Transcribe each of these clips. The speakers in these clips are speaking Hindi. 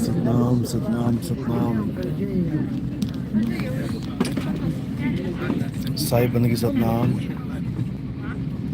सतनाम सतनाम सतनाम। साहिब बंदगी सतनाम।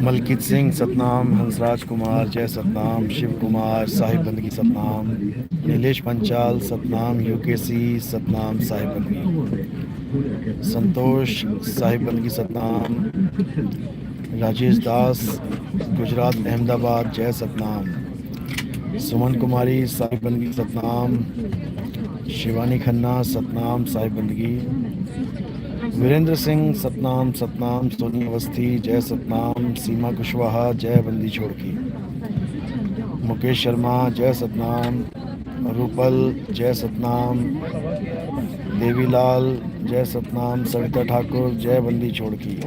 मलकीत सिंह सतनाम, हंसराज कुमार जय सतनाम, शिव कुमार साहिब बंदगी सतनाम, नीलेश पंचाल सतनाम, यूकेसी सतनाम साहिब बंदगी, संतोष साहिब बंदगी सतनाम, राजेश दास गुजरात अहमदाबाद जय सतनाम, सुमन कुमारी साहिब बंदगी सतनाम, शिवानी खन्ना सतनाम साहिब बंदगी, वीरेंद्र सिंह सतनाम सतनाम, सोनी अवस्थी जय सतनाम, सीमा कुशवाहा जय बंदी छोड़ की, मुकेश शर्मा जय सतनाम, रूपल जय सतनाम, देवीलाल जय सतनाम, सविता ठाकुर जय बंदी छोड़ की,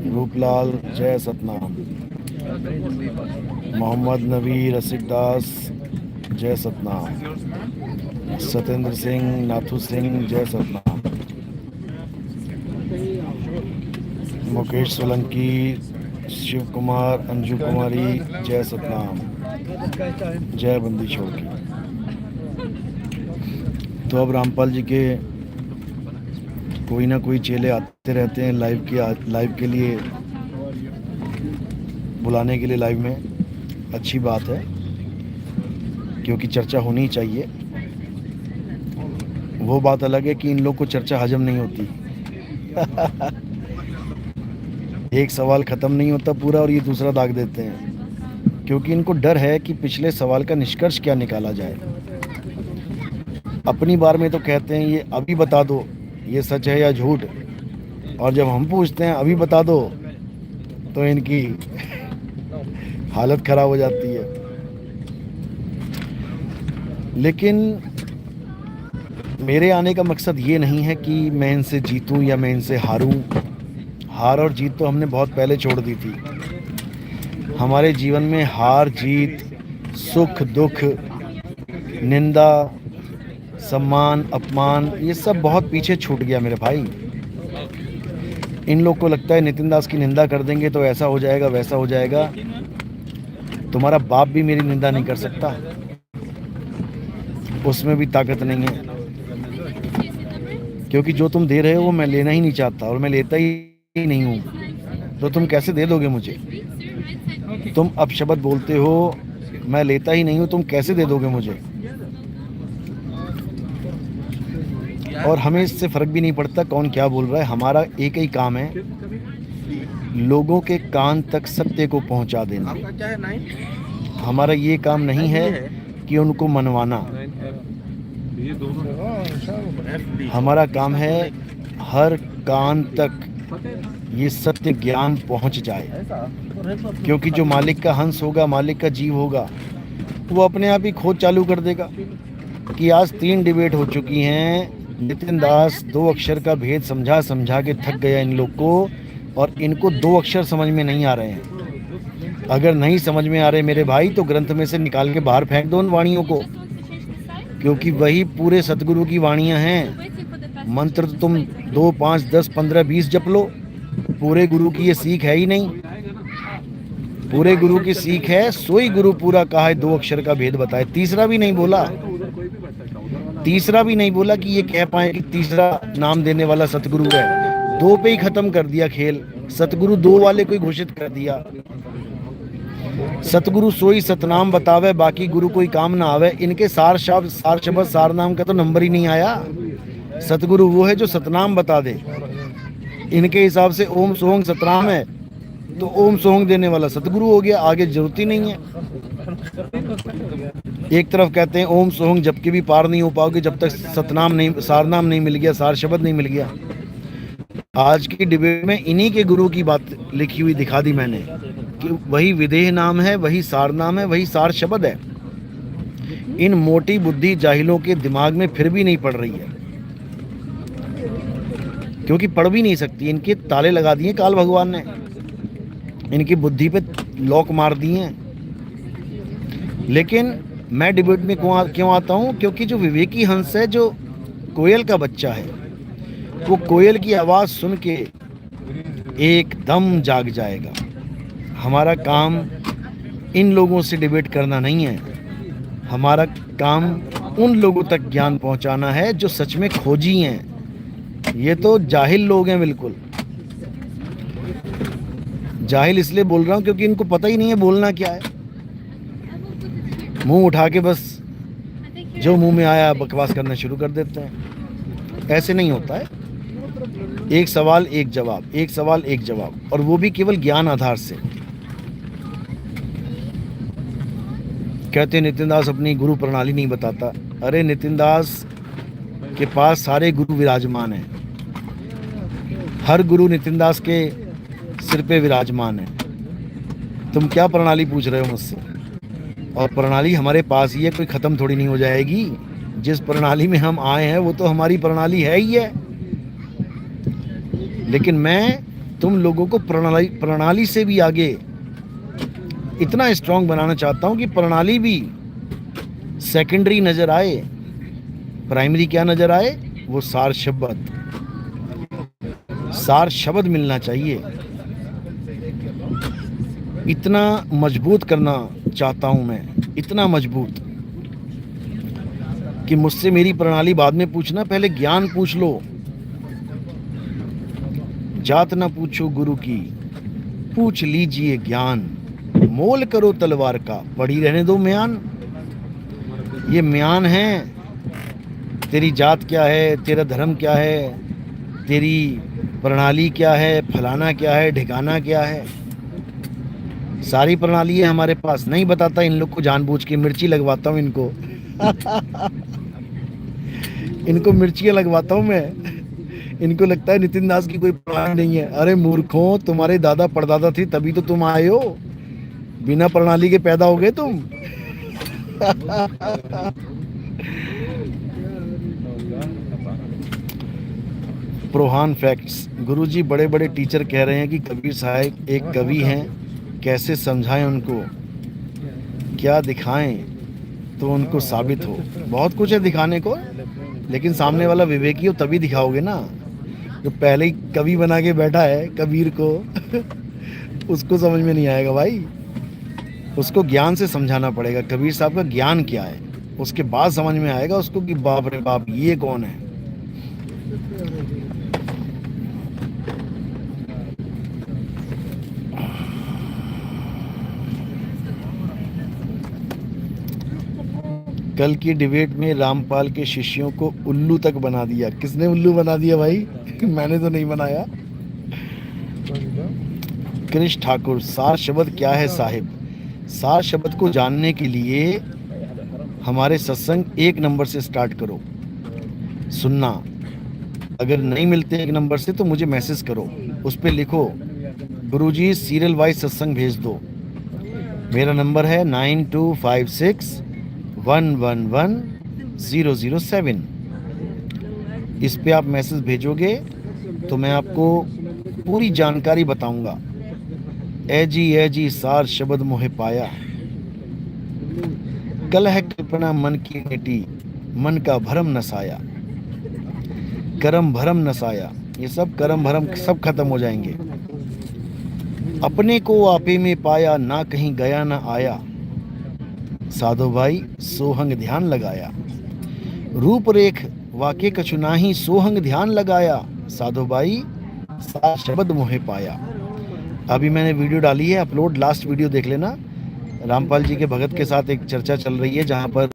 रूपलाल जय सतनाम, मोहम्मद नबी रसिक दास जय सतनाम, सत्येंद्र सिंह नाथू सिंह जय सतनाम, मुकेश सोलंकी, शिव कुमार, अंजू कुमारी जय सतनाम, जय बंदी छोड़ की। तो अब रामपाल जी के कोई ना कोई चेले आते रहते हैं लाइव के लिए, बुलाने के लिए लाइव में। अच्छी बात है, क्योंकि चर्चा होनी चाहिए। वो बात अलग है कि इन लोग को चर्चा हजम नहीं होती। एक सवाल ख़त्म नहीं होता पूरा और ये दूसरा दाग देते हैं, क्योंकि इनको डर है कि पिछले सवाल का निष्कर्ष क्या निकाला जाए। अपनी बार में तो कहते हैं ये अभी बता दो ये सच है या झूठ, और जब हम पूछते हैं अभी बता दो तो इनकी हालत ख़राब हो जाती है। लेकिन मेरे आने का मकसद ये नहीं है कि मैं इनसे जीतूं या मैं इनसे हारूं। हार और जीत तो हमने बहुत पहले छोड़ दी थी। हमारे जीवन में हार जीत, सुख दुख, निंदा, सम्मान, अपमान, ये सब बहुत पीछे छूट गया मेरे भाई। इन लोग को लगता है नितिन दास की निंदा कर देंगे तो ऐसा हो जाएगा वैसा हो जाएगा। तुम्हारा बाप भी मेरी निंदा नहीं कर सकता, उसमें भी ताकत नहीं है, क्योंकि जो तुम दे रहे हो वो मैं लेना ही नहीं चाहता और मैं लेता ही नहीं हूँ। तो तुम कैसे दे दोगे मुझे? तुम अपशब्द बोलते हो, मैं लेता ही नहीं हूँ, तुम कैसे दे दोगे मुझे? और हमें इससे फ़र्क भी नहीं पड़ता कौन क्या बोल रहा है। हमारा एक ही काम है, लोगों के कान तक सत्य को पहुंचा देना। हमारा ये काम नहीं है कि उनको मनवाना। हमारा काम है हर कान तक ये सत्य ज्ञान पहुंच जाए, क्योंकि जो मालिक का हंस होगा, मालिक का जीव होगा, वो अपने आप ही खोज चालू कर देगा। कि आज 3 डिबेट हो चुकी हैं। नितिन दास 2 अक्षर का भेद समझा समझा के थक गया इन लोग को, और इनको 2 अक्षर समझ में नहीं आ रहे हैं। अगर नहीं समझ में आ रहे मेरे भाई, तो ग्रंथ में से निकाल के बाहर फेंक दो उन वाणियों को, क्योंकि वही पूरे सतगुरु की वाणियाँ हैं। मंत्र तो तुम 2, 5, 10, 15, 20 जप लो, पूरे गुरु की ये सीख है ही नहीं। पूरे गुरु की सीख है सोई गुरु पूरा कहा है, 2 अक्षर का भेद बताए। तीसरा भी नहीं बोला कि ये कह पाए कि तीसरा नाम देने वाला सतगुरु है। 2 पे ही खत्म कर दिया खेल। सतगुरु 2 वाले को ही घोषित कर दिया। सतगुरु सोई सतनाम बतावे, बाकी गुरु कोई काम ना आवे। इनके सार शब्द सार नाम का तो नंबर ही नहीं आया। सतगुरु वो है जो सतनाम बता दे। इनके हिसाब से ओम सोहंग सतनाम है, तो ओम सोहंग देने वाला सतगुरु हो गया, आगे जरूरत ही नहीं है। एक तरफ कहते हैं ओम सोहंग जब के भी पार नहीं हो पाओगे जब तक सतनाम नहीं, सार नाम नहीं मिल गया, सार शब्द नहीं मिल गया। आज की डिबेट में इन्हीं के गुरु की बात लिखी हुई दिखा दी मैंने कि वही विदेह नाम है, वही सार नाम है, वही सार शब्द है। इन मोटी बुद्धि जाहिलों के दिमाग में फिर भी नहीं पड़ रही है, क्योंकि पढ़ भी नहीं सकती। इनके ताले लगा दिए काल भगवान ने, इनकी बुद्धि पे लॉक मार दिए हैं। लेकिन मैं डिबेट में क्यों आता हूँ? क्योंकि जो विवेकी हंस है, जो कोयल का बच्चा है, वो कोयल की आवाज़ सुन के एकदम जाग जाएगा। हमारा काम इन लोगों से डिबेट करना नहीं है, हमारा काम उन लोगों तक ज्ञान पहुंचाना है जो सच में खोजी हैं। ये तो जाहिल लोग हैं, बिल्कुल जाहिल इसलिए बोल रहा हूँ क्योंकि इनको पता ही नहीं है बोलना क्या है। मुंह उठा के बस जो मुंह में आया बकवास करना शुरू कर देते हैं। ऐसे नहीं होता है। एक सवाल एक जवाब, एक सवाल एक जवाब, और वो भी केवल ज्ञान आधार से। कहते नितिन दास अपनी गुरु प्रणाली नहीं बताता। अरे नितिन दास के पास सारे गुरु विराजमान हैं, हर गुरु नितिन दास के सिर पे विराजमान है। तुम क्या प्रणाली पूछ रहे हो मुझसे? और प्रणाली हमारे पास ही है, कोई ख़त्म थोड़ी नहीं हो जाएगी। जिस प्रणाली में हम आए हैं वो तो हमारी प्रणाली है ही है। लेकिन मैं तुम लोगों को प्रणाली से भी आगे इतना स्ट्रांग बनाना चाहता हूं कि प्रणाली भी सेकेंडरी नजर आए, प्राइमरी क्या नजर आए? वो सार शब्द, सार शब्द मिलना चाहिए। इतना मजबूत करना चाहता हूं मैं, इतना मजबूत कि मुझसे मेरी प्रणाली बाद में पूछना, पहले ज्ञान पूछ लो। जात ना पूछो गुरु की, पूछ लीजिए ज्ञान। मोल करो तलवार का, पड़ी रहने दो म्यान। ये म्यान है, तेरी जात क्या है, तेरा धर्म क्या है, तेरी प्रणाली क्या है, फलाना क्या है, ठिकाना क्या है। सारी प्रणाली है हमारे पास। नहीं बताता इन लोग को, जानबूझ के मिर्ची लगवाता हूँ इनको इनको मिर्चियाँ लगवाता हूँ मैं। इनको लगता है नितिन दास की कोई प्रणाली नहीं है। अरे मूर्खों, तुम्हारे दादा परदादा थे तभी तो तुम आए हो। बिना प्रणाली के पैदा हो गए तुम प्रोहान फैक्ट्स। गुरुजी बड़े बड़े टीचर कह रहे हैं कि कबीर साहब एक कवि हैं, कैसे समझाएं उनको, क्या दिखाएं तो उनको साबित हो। बहुत कुछ है दिखाने को, लेकिन सामने वाला विवेकी हो तभी दिखाओगे ना। जो पहले ही कवि बना के बैठा है कबीर को उसको समझ में नहीं आएगा भाई। उसको ज्ञान से समझाना पड़ेगा कबीर साहब का ज्ञान क्या है, उसके बाद समझ में आएगा उसको कि बाप रे बाप ये कौन है। कल की डिबेट में रामपाल के शिष्यों को उल्लू तक बना दिया। किसने उल्लू बना दिया भाई? मैंने तो नहीं बनाया। कृष्ण ठाकुर, सार शब्द क्या है साहिब? सार शब्द को जानने के लिए हमारे सत्संग 1 नंबर से स्टार्ट करो सुनना। अगर नहीं मिलते 1 नंबर से तो मुझे मैसेज करो, उस पर लिखो गुरुजी सीरियल वाइज सत्संग भेज दो। मेरा नंबर है 9256111007। इस पे आप मैसेज भेजोगे तो मैं आपको पूरी जानकारी बताऊंगा। ए जी सार शब्द मोहे पाया, कल है कल्पना मन की नेटी, मन का भरम नसाया, करम भरम नसाया। ये सब करम भरम सब खत्म हो जाएंगे। अपने को आपे में पाया, ना कहीं गया ना आया, साधो भाई सोहंग ध्यान लगाया। रूप रेख वाके कछु नाही, सोहंग ध्यान लगाया, साधो भाई सार शब्द मोहे पाया। अभी मैंने वीडियो डाली है अपलोड, लास्ट वीडियो देख लेना। रामपाल जी के भगत के साथ एक चर्चा चल रही है जहाँ पर